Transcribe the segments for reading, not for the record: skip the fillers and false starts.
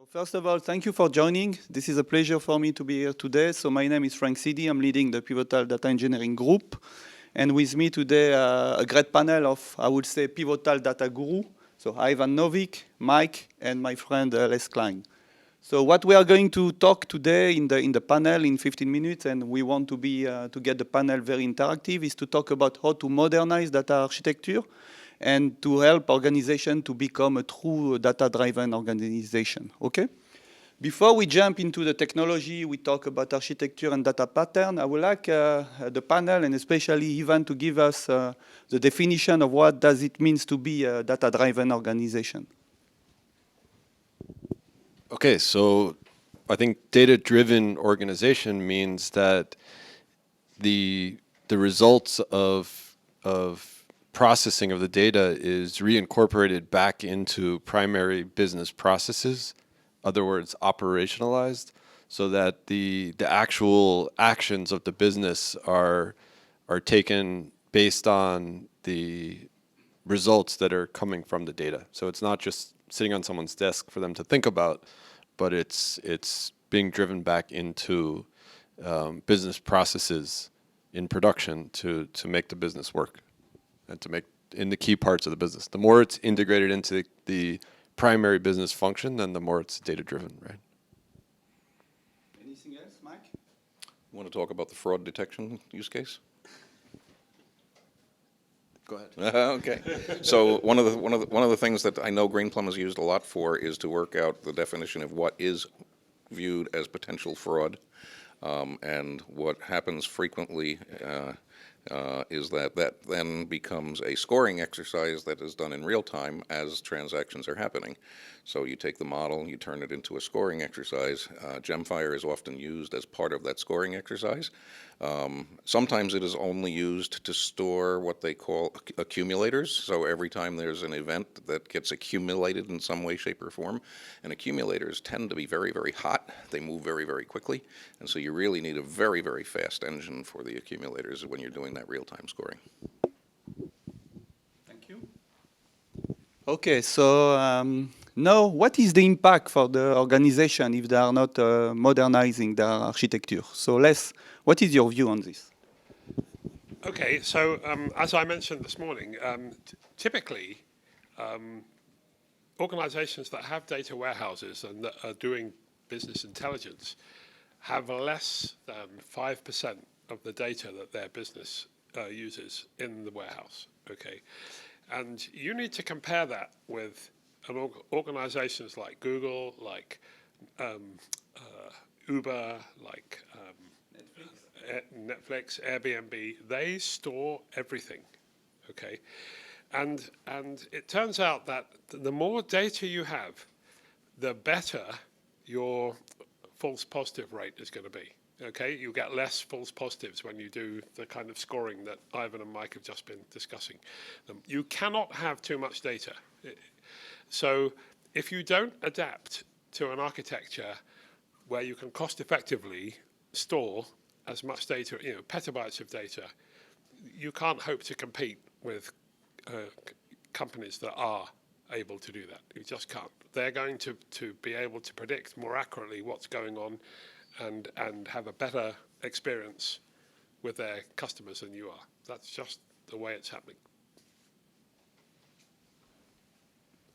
First of all, thank you for joining. This is a pleasure for me to be here today. So my name is Franck Sidi. I'm leading the Pivotal Data Engineering Group. And with me today, a great panel of, I would say, Pivotal Data Guru. So Ivan Novick, Mike, and my friend Klein. So what we are going to talk today in the panel in 15 minutes, and we want to get the panel very interactive, is to talk about how to modernize data architecture and to help organization to become a true data-driven organization, okay? Before we jump into the technology, we talk about architecture and data pattern, I would like the panel and especially Ivan to give us the definition of what does it mean to be a data-driven organization. Okay, so I think data-driven organization means that the results of processing of the data is reincorporated back into primary business processes, other words, operationalized, so that the actual actions of the business are taken based on the results that are coming from the data. So it's not just sitting on someone's desk for them to think about, but it's being driven back into business processes in production to make the business work and to make in the key parts of the business. The more it's integrated into the primary business function, then the more it's data-driven, right? Anything else, Mike? You want to talk about the fraud detection use case? Go ahead. Okay. So one of the things that I know Greenplum is used a lot for is to work out the definition of what is viewed as potential fraud, and what happens frequently is that then becomes a scoring exercise that is done in real time as transactions are happening. So you take the model, you turn it into a scoring exercise. Gemfire is often used as part of that scoring exercise. Sometimes it is only used to store what they call accumulators. So every time there's an event that gets accumulated in some way, shape, or form, and accumulators tend to be very, very hot. They move very, very quickly. And so you really need a very, very fast engine for the accumulators when you're doing that real-time scoring. Thank you. Okay, so now what is the impact for the organization if they are not modernizing their architecture? So what is your view on this? Okay, so as I mentioned this morning, typically organizations that have data warehouses and that are doing business intelligence have less than 5% of the data that their business uses in the warehouse, okay? And you need to compare that with organizations like Google, like Uber, like Netflix, Airbnb. They store everything, okay? And it turns out that the more data you have, the better your false positive rate is going to be. Okay, you get less false positives when you do the kind of scoring that Ivan and Mike have just been discussing. You cannot have too much data. So if you don't adapt to an architecture where you can cost effectively store as much data, petabytes of data, you can't hope to compete with companies that are able to do that. You just can't. They're going to be able to predict more accurately what's going on and have a better experience with their customers than you are. That's just the way it's happening.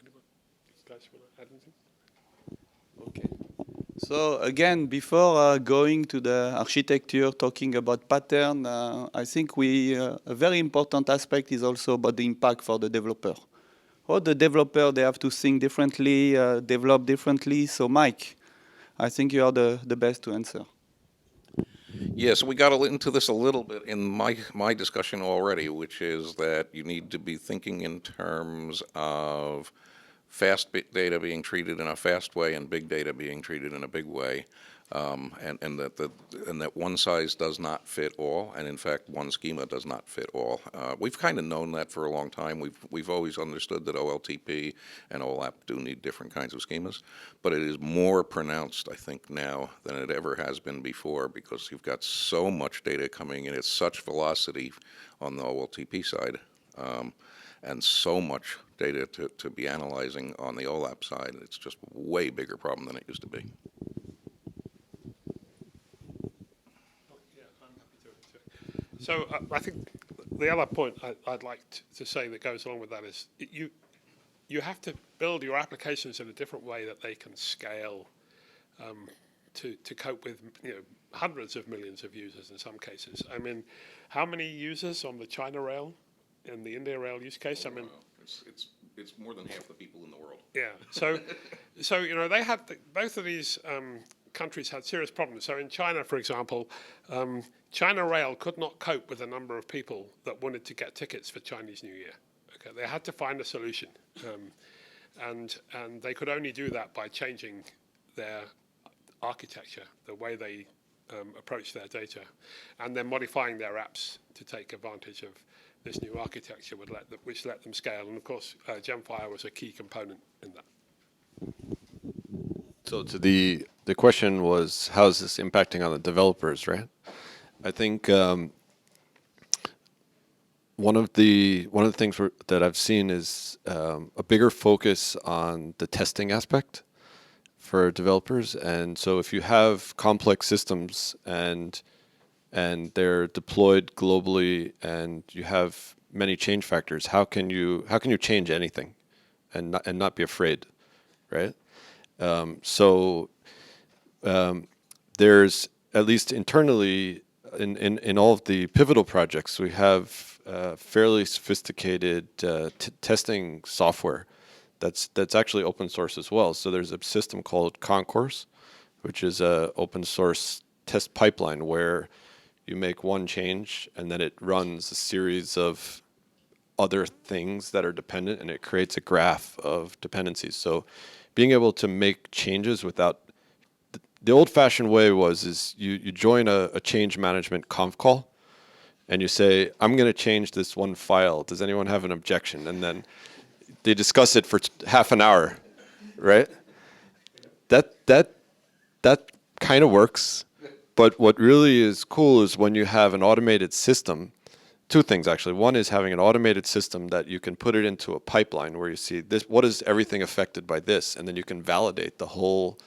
Anyone? You guys want to add anything? Okay. So again, before going to the architecture, talking about pattern, I think a very important aspect is also about the impact for the developer. How the developer, they have to think differently, develop differently. So Mike, I think you are the best to answer. Yes, we got into this a little bit in my discussion already, which is that you need to be thinking in terms of fast data being treated in a fast way and big data being treated in a big way, and that one size does not fit all, and in fact one schema does not fit all. We've kind of known that for a long time. We've always understood that OLTP and OLAP do need different kinds of schemas, but it is more pronounced, I think, now than it ever has been before, because you've got so much data coming in at such velocity on the OLTP side, and so much data to be analyzing on the OLAP side. It's just a way bigger problem than it used to be. So I think the other point I'd like to say that goes along with that is you have to build your applications in a different way that they can scale to cope with hundreds of millions of users in some cases. I mean, how many users on the China rail and the India rail use case? I mean, it's more than half the people in the world. yeah. So they had both of these countries had serious problems. So in China, for example, China Rail could not cope with the number of people that wanted to get tickets for Chinese New Year. Okay, they had to find a solution, and they could only do that by changing their architecture, the way they approach their data, and then modifying their apps to take advantage of this new architecture, which let them scale. And of course, Gemfire was a key component in that. So to the question was, how is this impacting on the developers, right? I think one of the things that I've seen is a bigger focus on the testing aspect for developers. And so if you have complex systems and they're deployed globally and you have many change factors, how can you change anything and not be afraid, right? There's, at least internally, in all of the pivotal projects, we have fairly sophisticated testing software that's actually open source as well. So there's a system called Concourse, which is a open source test pipeline where you make one change and then it runs a series of other things that are dependent, and it creates a graph of dependencies. So being able to make changes without the old-fashioned way is you join a change management conf call and you say, I'm going to change this one file. Does anyone have an objection? And then they discuss it for half an hour, right? That kind of works. But what really is cool is when you have an automated system. Two things, actually. One is having an automated system that you can put it into a pipeline where you see this, what is everything affected by this, and then you can validate the whole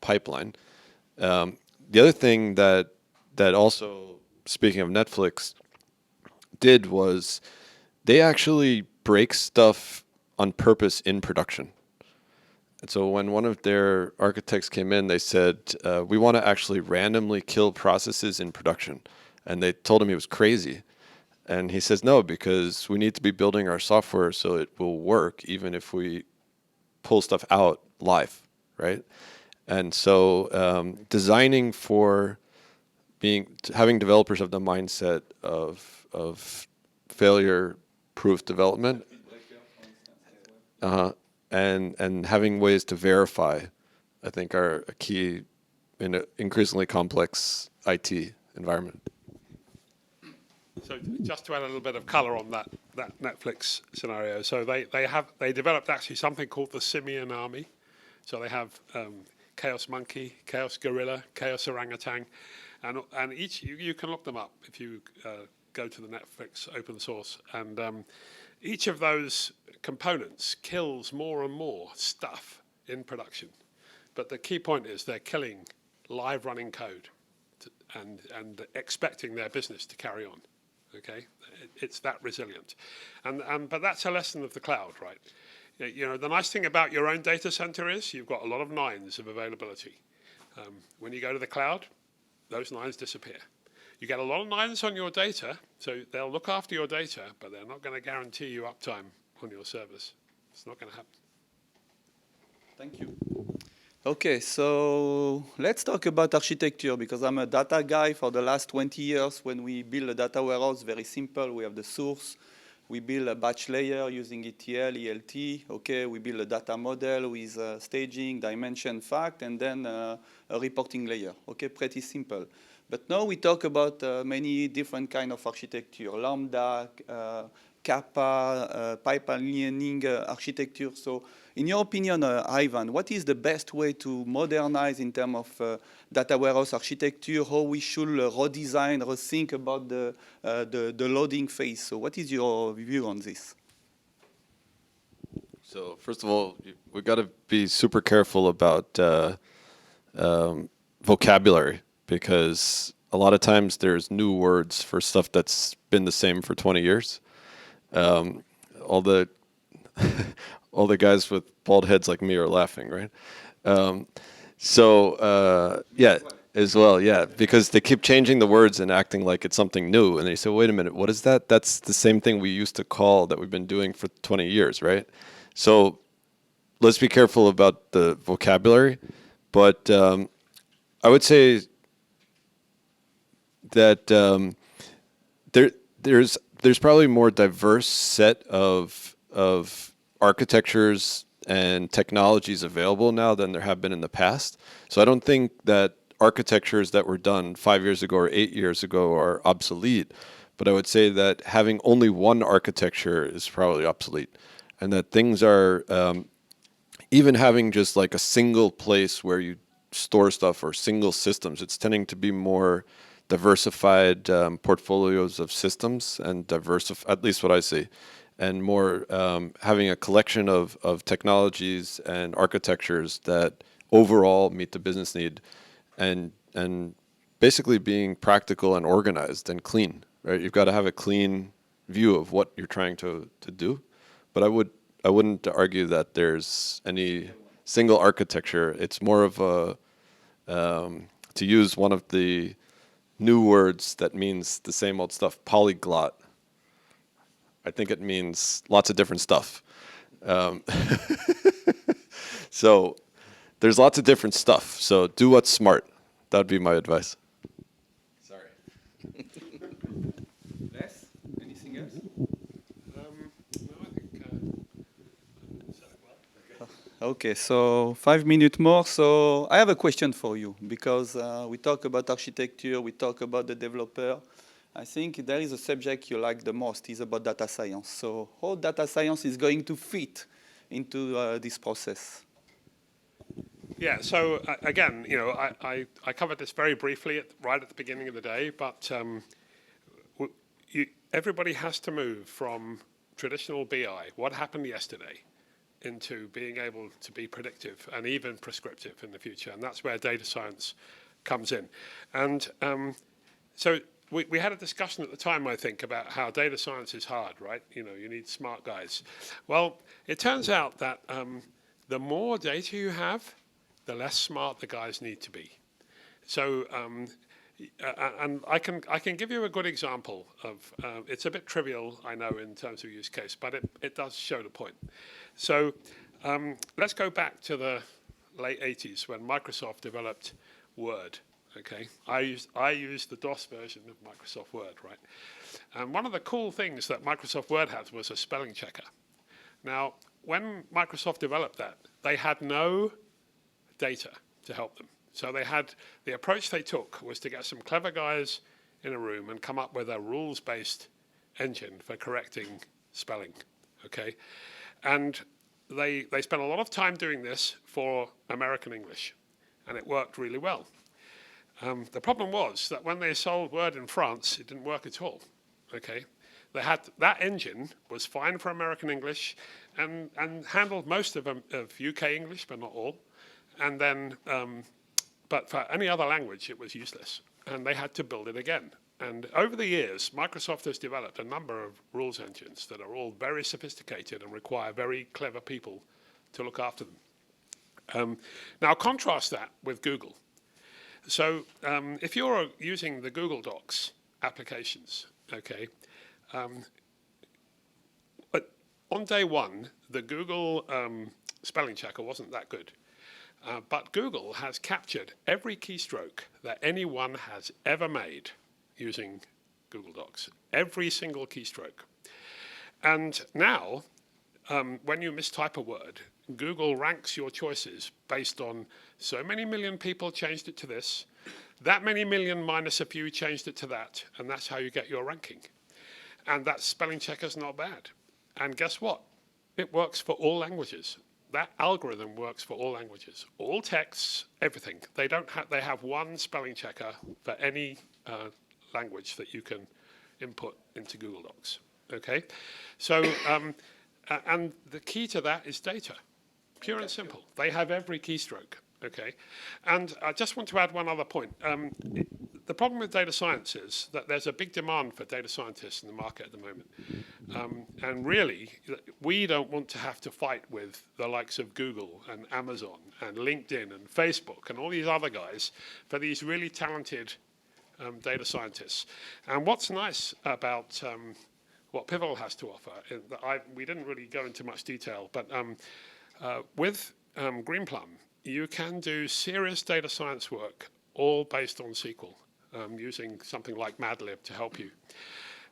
pipeline. The other thing that also, speaking of Netflix, did was they actually break stuff on purpose in production. And so when one of their architects came in, they said, we want to actually randomly kill processes in production. And they told him he was crazy. And he says, no, because we need to be building our software so it will work even if we pull stuff out live, right? And so designing for having developers have the mindset of failure-proof development, and having ways to verify, I think, are a key in an increasingly complex IT environment. So just to add a little bit of color on that Netflix scenario, so they developed actually something called the Simian Army. So they have Chaos Monkey, Chaos Gorilla, Chaos Orangutan, and each you can look them up if you go to the Netflix open source, and each of those components kills more and more stuff in production. But the key point is they're killing live running code and expecting their business to carry on. Okay, it's that resilient, but that's a lesson of the cloud, right? You know, the nice thing about your own data center is you've got a lot of nines of availability. When you go to the cloud, those nines disappear. You get a lot of nines on your data, so they'll look after your data, but they're not going to guarantee you uptime on your service. It's not going to happen. Thank you. Okay, so let's talk about architecture, because I'm a data guy for the last 20 years. When we build a data warehouse, very simple. We have the source. We build a batch layer using ETL, ELT. Okay, we build a data model with staging, dimension, fact, and then a reporting layer. Okay, pretty simple. But now we talk about many different kind of architecture, Lambda, Kappa, pipelining architecture. So in your opinion, Ivan, what is the best way to modernize in terms of data warehouse architecture, how we should redesign, rethink about the loading phase? So what is your view on this? So first of all, we got to be super careful about vocabulary, because a lot of times there's new words for stuff that's been the same for 20 years. All the all the guys with bald heads like me are laughing, right? Yeah, as well, yeah, because they keep changing the words and acting like it's something new, and they say, "Wait a minute, what is that?" That's the same thing we used to call that we've been doing for 20 years, right? So let's be careful about the vocabulary, but I would say that there's probably a more diverse set of architectures and technologies available now than there have been in the past. So I don't think that architectures that were done 5 years ago or 8 years ago are obsolete, but I would say that having only one architecture is probably obsolete, and that things are even having just like a single place where you store stuff or single systems, it's tending to be more diversified portfolios of systems and at least what I see, and more having a collection of technologies and architectures that overall meet the business need, and basically being practical and organized and clean, right? You've got to have a clean view of what you're trying to do. But I wouldn't argue that there's any single architecture. It's more of a, to use one of the new words that means the same old stuff, polyglot. I think it means lots of different stuff. So there's lots of different stuff. So do what's smart. That would be my advice. Sorry. Les, anything else? No, I think. Okay, so 5 minutes more. So I have a question for you, because we talk about architecture, we talk about the developer. I think there is a subject you like the most, is about data science. So how data science is going to fit into this process? Yeah, so again, I covered this very briefly right at the beginning of the day, but everybody has to move from traditional BI, what happened yesterday, into being able to be predictive and even prescriptive in the future. And that's where data science comes in. And so we had a discussion at the time, I think, about how data science is hard, right? You need smart guys. Well, it turns out that the more data you have, the less smart the guys need to be. So, and I can give you a good example of, it's a bit trivial, I know, in terms of use case, but it does show the point. So let's go back to the late 80s when Microsoft developed Word. Okay, I used the DOS version of Microsoft Word, right? And one of the cool things that Microsoft Word had was a spelling checker. Now, when Microsoft developed that, they had no data to help them. So the approach they took was to get some clever guys in a room and come up with a rules-based engine for correcting spelling, okay? And they spent a lot of time doing this for American English, and it worked really well. The problem was that when they sold Word in France, it didn't work at all, okay? That engine was fine for American English and handled most of UK English, but not all. And then, but for any other language, it was useless. And they had to build it again. And over the years, Microsoft has developed a number of rules engines that are all very sophisticated and require very clever people to look after them. Now, contrast that with Google. So if you're using the Google Docs applications, okay, but on day one, the Google spelling checker wasn't that good. But Google has captured every keystroke that anyone has ever made using Google Docs, every single keystroke. And now, when you mistype a word, Google ranks your choices based on so many million people changed it to this, that many million minus a few changed it to that, and that's how you get your ranking. And that spelling checker's not bad. And guess what? It works for all languages. That algorithm works for all languages, all texts, everything. They have one spelling checker for any language that you can input into Google Docs. Okay, so And the key to that is data, pure and simple. They have every keystroke, okay? And I just want to add one other point. The problem with data science is that there's a big demand for data scientists in the market at the moment. And really, we don't want to have to fight with the likes of Google and Amazon and LinkedIn and Facebook and all these other guys for these really talented data scientists. And what's nice about what Pivotal has to offer, we didn't really go into much detail, but with Greenplum, you can do serious data science work all based on SQL, using something like Madlib to help you.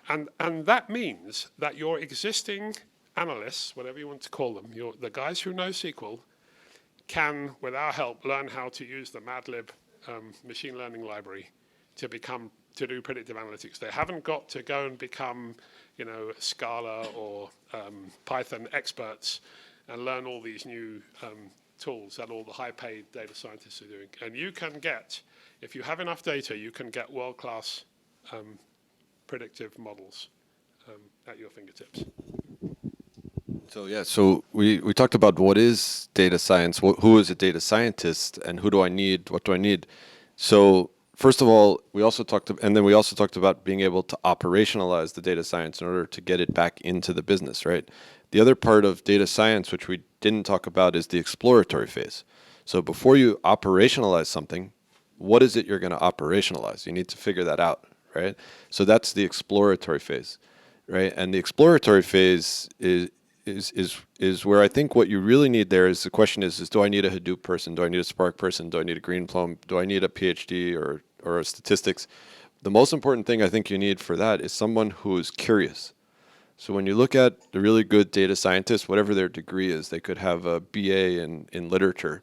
And that means that your existing analysts, whatever you want to call them, the guys who know SQL, can, with our help, learn how to use the Madlib machine learning library to do predictive analytics. They haven't got to go and become, Scala or Python experts and learn all these new tools that all the high-paid data scientists are doing. And you can get, if you have enough data, you can get world-class predictive models at your fingertips. So yeah, so we talked about what is data science, who is a data scientist, and who do I need, what do I need? So first of all, we also talked about being able to operationalize the data science in order to get it back into the business, right? The other part of data science, which we didn't talk about, is the exploratory phase. So before you operationalize something, what is it you're going to operationalize? You need to figure that out, right? So that's the exploratory phase, right? And the exploratory phase is where I think what you really need there is the question is do I need a Hadoop person? Do I need a Spark person? Do I need a Greenplum? Do I need a PhD or a statistics? The most important thing I think you need for that is someone who is curious. So when you look at the really good data scientists, whatever their degree is, they could have a BA in literature,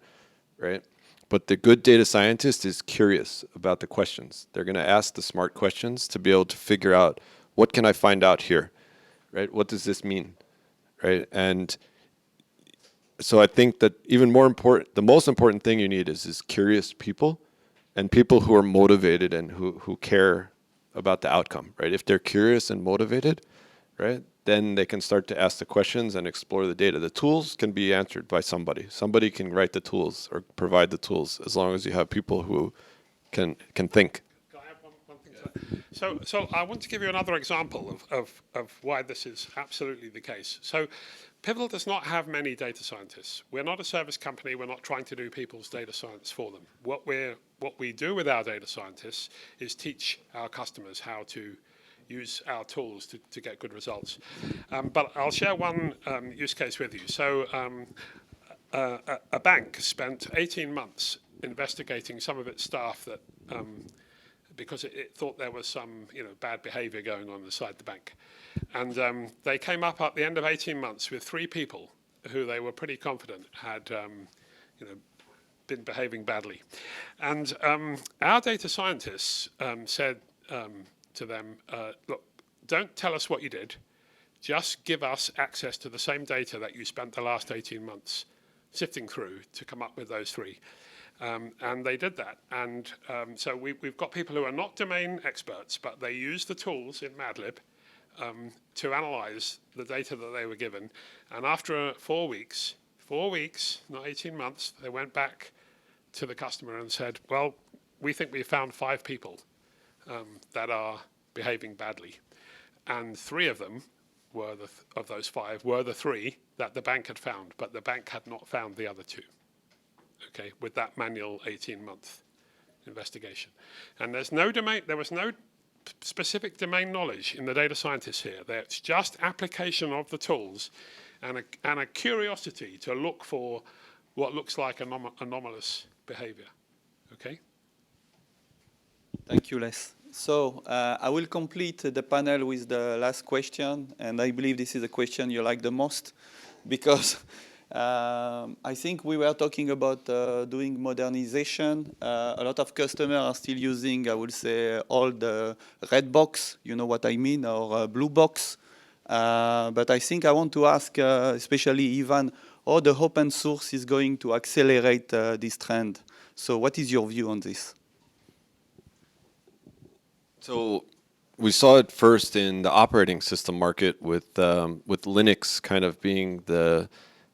right? But the good data scientist is curious about the questions. They're going to ask the smart questions to be able to figure out, what can I find out here, right? What does this mean, right? And so I think that even more important, the most important thing you need is curious people and people who are motivated and who care about the outcome, right? If they're curious and motivated, right, then they can start to ask the questions and explore the data. The tools can be answered by somebody. Somebody can write the tools or provide the tools as long as you have people who can think. Can I add one thing to that? So I want to give you another example of why this is absolutely the case. So Pivotal does not have many data scientists. We're not a service company. We're not trying to do people's data science for them. What we do with our data scientists is teach our customers how to use our tools to get good results. But I'll share one use case with you. So a bank spent 18 months investigating some of its staff that because it thought there was some bad behavior going on inside the bank. And they came up at the end of 18 months with 3 people who they were pretty confident had been behaving badly. And our data scientists said to them, look, don't tell us what you did, just give us access to the same data that you spent the last 18 months sifting through to come up with those 3. And they did that. And so we've got people who are not domain experts, but they use the tools in Madlib to analyze the data that they were given. And after 4 weeks, not 18 months, they went back to the customer and said, well, we think we found 5 people that are behaving badly. And 3 of them of those 5 were the 3 that the bank had found, but the bank had not found the other 2. Okay, with that manual 18-month investigation. And there was no specific domain knowledge in the data scientists here. It's just application of the tools and a curiosity to look for what looks like anomalous behavior. Okay? Thank you, Les. So I will complete the panel with the last question, and I believe this is a question you like the most, because I think we were talking about doing modernization. A lot of customers are still using, I would say, all the red box, you know what I mean, or blue box. But I think I want to ask, especially Ivan, how the open source is going to accelerate this trend. So what is your view on this? So we saw it first in the operating system market with Linux kind of being the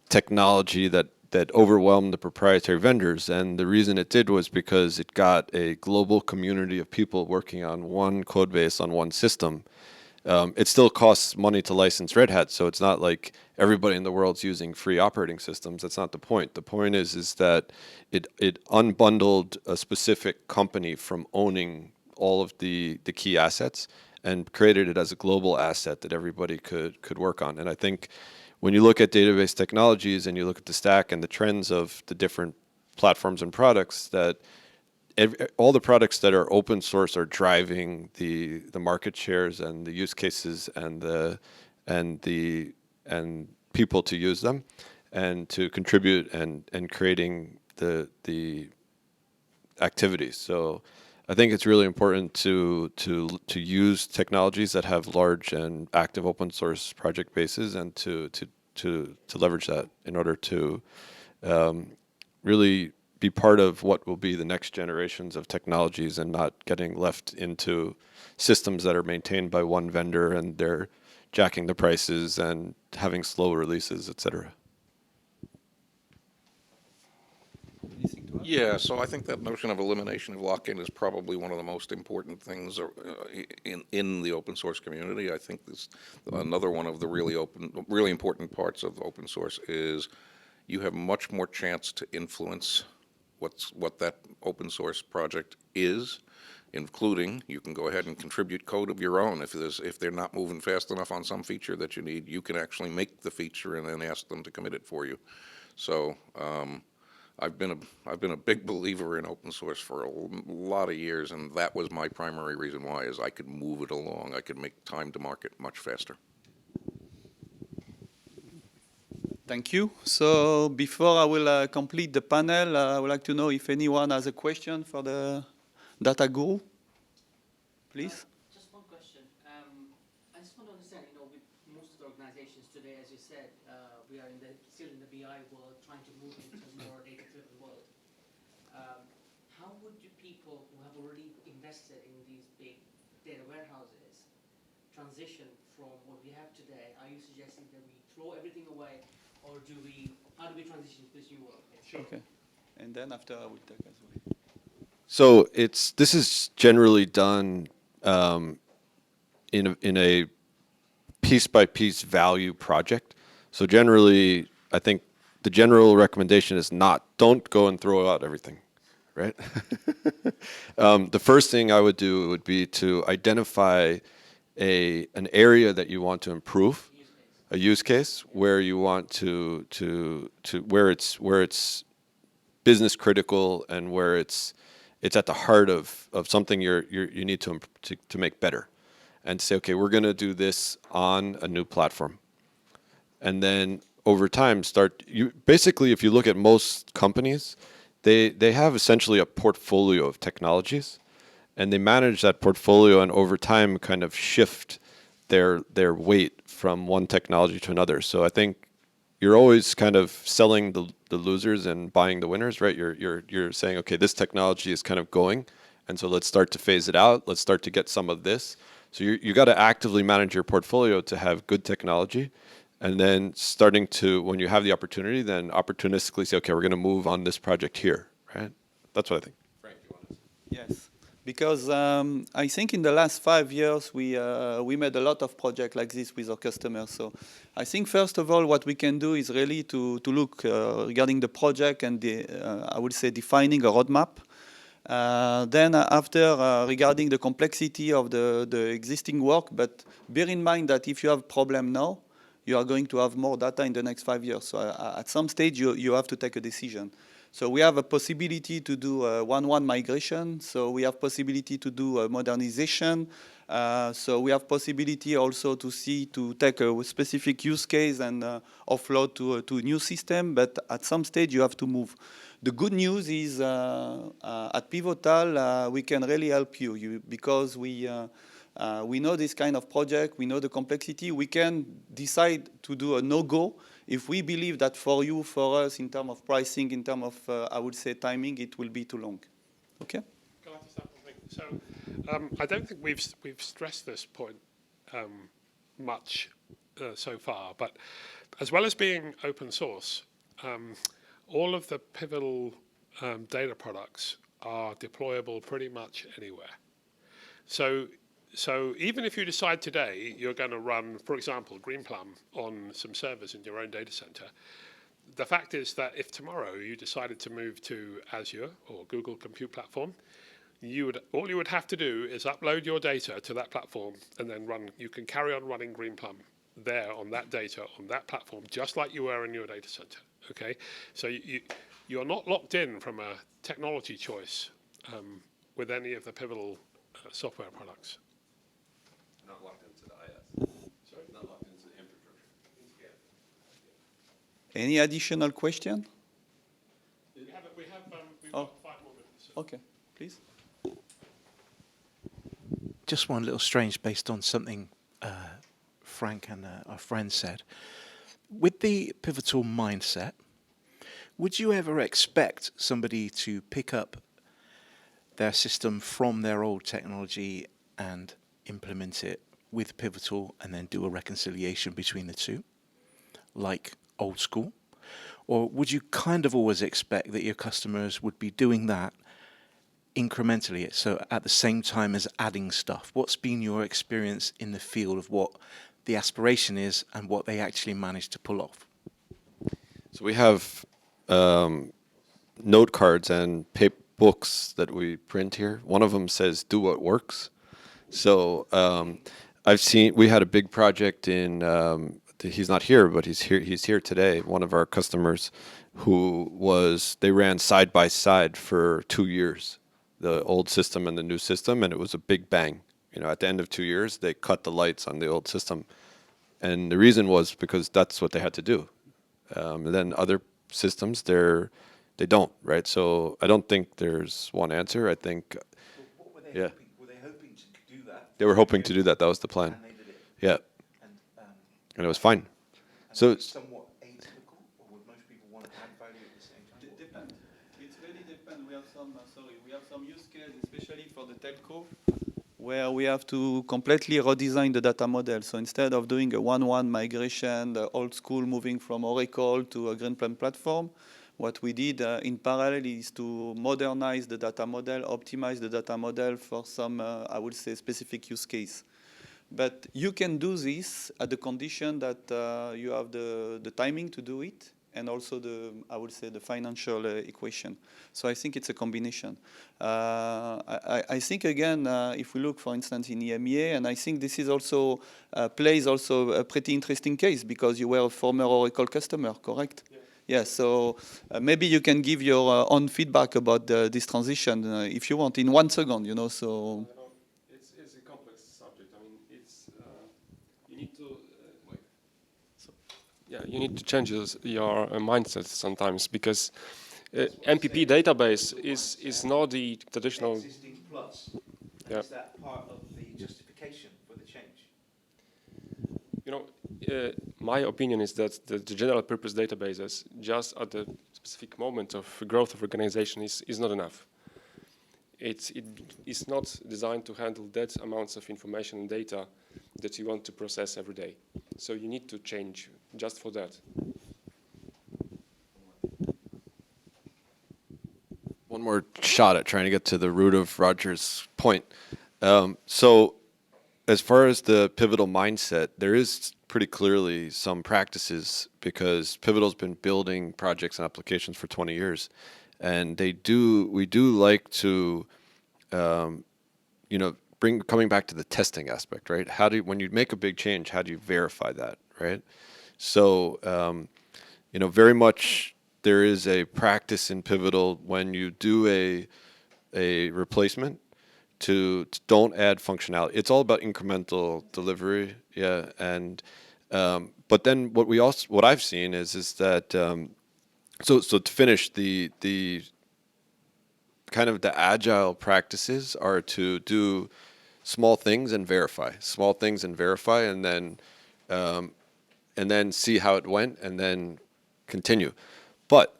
technology that overwhelmed the proprietary vendors. And the reason it did was because it got a global community of people working on one code base on one system. It still costs money to license Red Hat, so it's not like everybody in the world's using free operating systems. That's not the point. The point is that it unbundled a specific company from owning all of the key assets and created it as a global asset that everybody could work on. And I think when you look at database technologies and you look at the stack and the trends of the different platforms and products, that all the products that are open source are driving the market shares and the use cases and people to use them and to contribute and creating the activities. So I think it's really important to use technologies that have large and active open source project bases and to leverage that in order to really be part of what will be the next generations of technologies and not getting left into systems that are maintained by one vendor and they're jacking the prices and having slow releases, et cetera. Yeah, so I think that notion of elimination of lock-in is probably one of the most important things in the open source community. I think this another one of the really important parts of open source is you have much more chance to influence what that open source project is, including you can go ahead and contribute code of your own. If they're not moving fast enough on some feature that you need, you can actually make the feature and then ask them to commit it for you. So I've been a big believer in open source for a lot of years, and that was my primary reason why, is I could move it along. I could make time to market much faster. Thank you. So before I will complete the panel, I would like to know if anyone has a question for the data guru, please. Just one question. I just want to understand, with most of the organizations today, as you said, we are still in the BI world, trying to move into a more data-driven world. How would people who have already invested in these big data warehouses transition from what we have today? Are you suggesting that we throw everything away, or how do we transition to this new world? Sure. Okay. And then after I will take as well. So this is generally done in a piece-by-piece value project. So generally, I think the general recommendation is don't go and throw out everything, right? The first thing I would do would be to identify an area that you want to improve, a use case where you want to where it's business critical and where it's at the heart of something you need to make better, and say, okay, we're going to do this on a new platform, and then over time basically, if you look at most companies, they have essentially a portfolio of technologies, and they manage that portfolio, and over time kind of shift their weight from one technology to another. So I think you're always kind of selling the losers and buying the winners, right? You're saying, okay, this technology is kind of going, and so let's start to phase it out. Let's start to get some of this. So you got to actively manage your portfolio to have good technology, and then starting to, when you have the opportunity, then opportunistically say, okay, we're going to move on this project here, right? That's what I think. Franck, you want to? Yes. Because I think in the last 5 years, we made a lot of projects like this with our customers. So I think, first of all, what we can do is really to look regarding the project and I would say defining a roadmap. Then after, regarding the complexity of the existing work, but bear in mind that if you have a problem now, you are going to have more data in the next 5 years. So at some stage, you have to take a decision. So we have a possibility to do a 1-1 migration. So we have possibility to do a modernization. So we have possibility also to take a specific use case and offload to a new system. But at some stage, you have to move. The good news is at Pivotal, we can really help you because we know this kind of project. We know the complexity. We can decide to do a no-go if we believe that for us, in terms of pricing, in terms of, I would say, timing, it will be too long. Okay? Can I just add one thing? So I don't think we've stressed this point much so far, but as well as being open source, all of the pivotal data products are deployable pretty much anywhere. So even if you decide today you're going to run, for example, Greenplum on some servers in your own data center, the fact is that if tomorrow you decided to move to Azure or Google Compute Platform, all you would have to do is upload your data to that platform, and then you can carry on running Greenplum there on that data on that platform, just like you were in your data center. Okay, so you're not locked in from a technology choice with any of the pivotal software products. Not locked into the IS. Sorry, not locked into the infrastructure. Any additional question? We've Oh. got 5 more minutes. Okay, please. Just one little strange based on something Frank and our friend said. With the pivotal mindset, would you ever expect somebody to pick up their system from their old technology and implement it with pivotal and then do a reconciliation between the two, like old school? Or would you kind of always expect that your customers would be doing that incrementally, so at the same time as adding stuff? What's been your experience in the field of what the aspiration is and what they actually manage to pull off? So we have note cards and books that we print here. One of them says "Do what works." So we had a big project in. He's not here, but he's here. He's here today. One of our customers, they ran side by side for 2 years, the old system and the new system, and it was a big bang. At the end of 2 years, they cut the lights on the old system, and the reason was because that's what they had to do. And then other systems, they don't, right? So I don't think there's one answer. I think, What were they yeah, hoping? Were they hoping to do that? they were hoping to do that. That was the plan. And they did it. Yeah, And and it was fine. and So it's somewhat atypical, or would most people want to add value at the same time? Depends. It really depends. We have some use case, especially for the telco, where we have to completely redesign the data model. So instead of doing a 1-1 migration, the old school moving from Oracle to a Greenplum platform, what we did in parallel is to modernize the data model, optimize the data model for some, I would say, specific use case. But you can do this at the condition that you have the timing to do it, and also the financial equation. So I think it's a combination. I think again, if we look, for instance, in EMEA, and I think this is also plays also a pretty interesting case because you were a former Oracle customer, correct? Yeah. So maybe you can give your own feedback about this transition if you want in 1 second. So. It's a complex subject. I mean, you need to. You need to change your mindset sometimes because MPP database is not the traditional. Existing plus. Yeah. Is that part of the justification for the change? My opinion is that the general purpose databases, just at the specific moment of growth of organization, is not enough. It is not designed to handle that amounts of information and data that you want to process every day. So you need to change just for that. one more shot at trying to get to the root of Roger's point. So as far as the Pivotal mindset, there is pretty clearly some practices because Pivotal's been building projects and applications for 20 years. And we do like to, coming back to the testing aspect, right? When you make a big change, how do you verify that, right? So, very much there is a practice in Pivotal when you do a replacement to don't add functionality. It's all about incremental delivery, yeah. And but then what I've seen is that so to finish the kind of the agile practices are to do small things and verify, and then see how it went, and then continue. But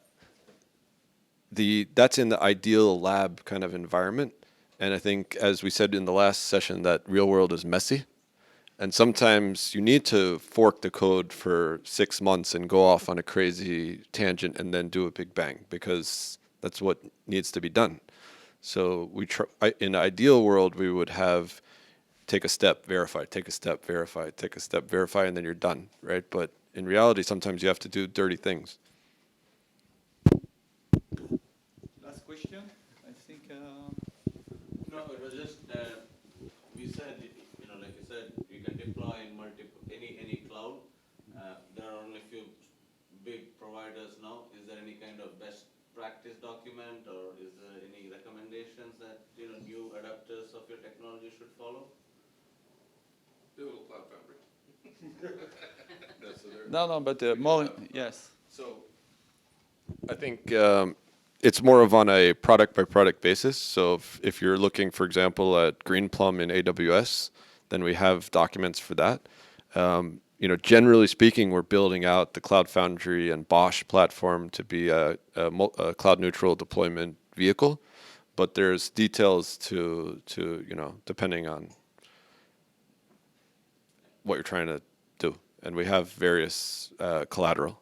that's in the ideal lab kind of environment, And I think, as we said in the last session, that real world is messy. And sometimes you need to fork the code for 6 months and go off on a crazy tangent and then do a big bang, because that's what needs to be done. So in the ideal world, we would have take a step, verify, take a step, verify, take a step, verify, and then you're done, right? But in reality, sometimes you have to do dirty things. Last question, I think. No, it was just we said, like you said, you can deploy in any cloud. There are only a few big providers now. Is there any kind of best practice document, or is there any recommendations that new adapters of your technology should follow? Do a little Cloud Foundry. No, but more, yes. So I think it's more of on a product by product basis. So if you're looking, for example, at Greenplum in AWS, then we have documents for that. Generally speaking, we're building out the Cloud Foundry and Bosch platform to be a cloud neutral deployment vehicle, but there's details to depending on what you're trying to do, and we have various collateral.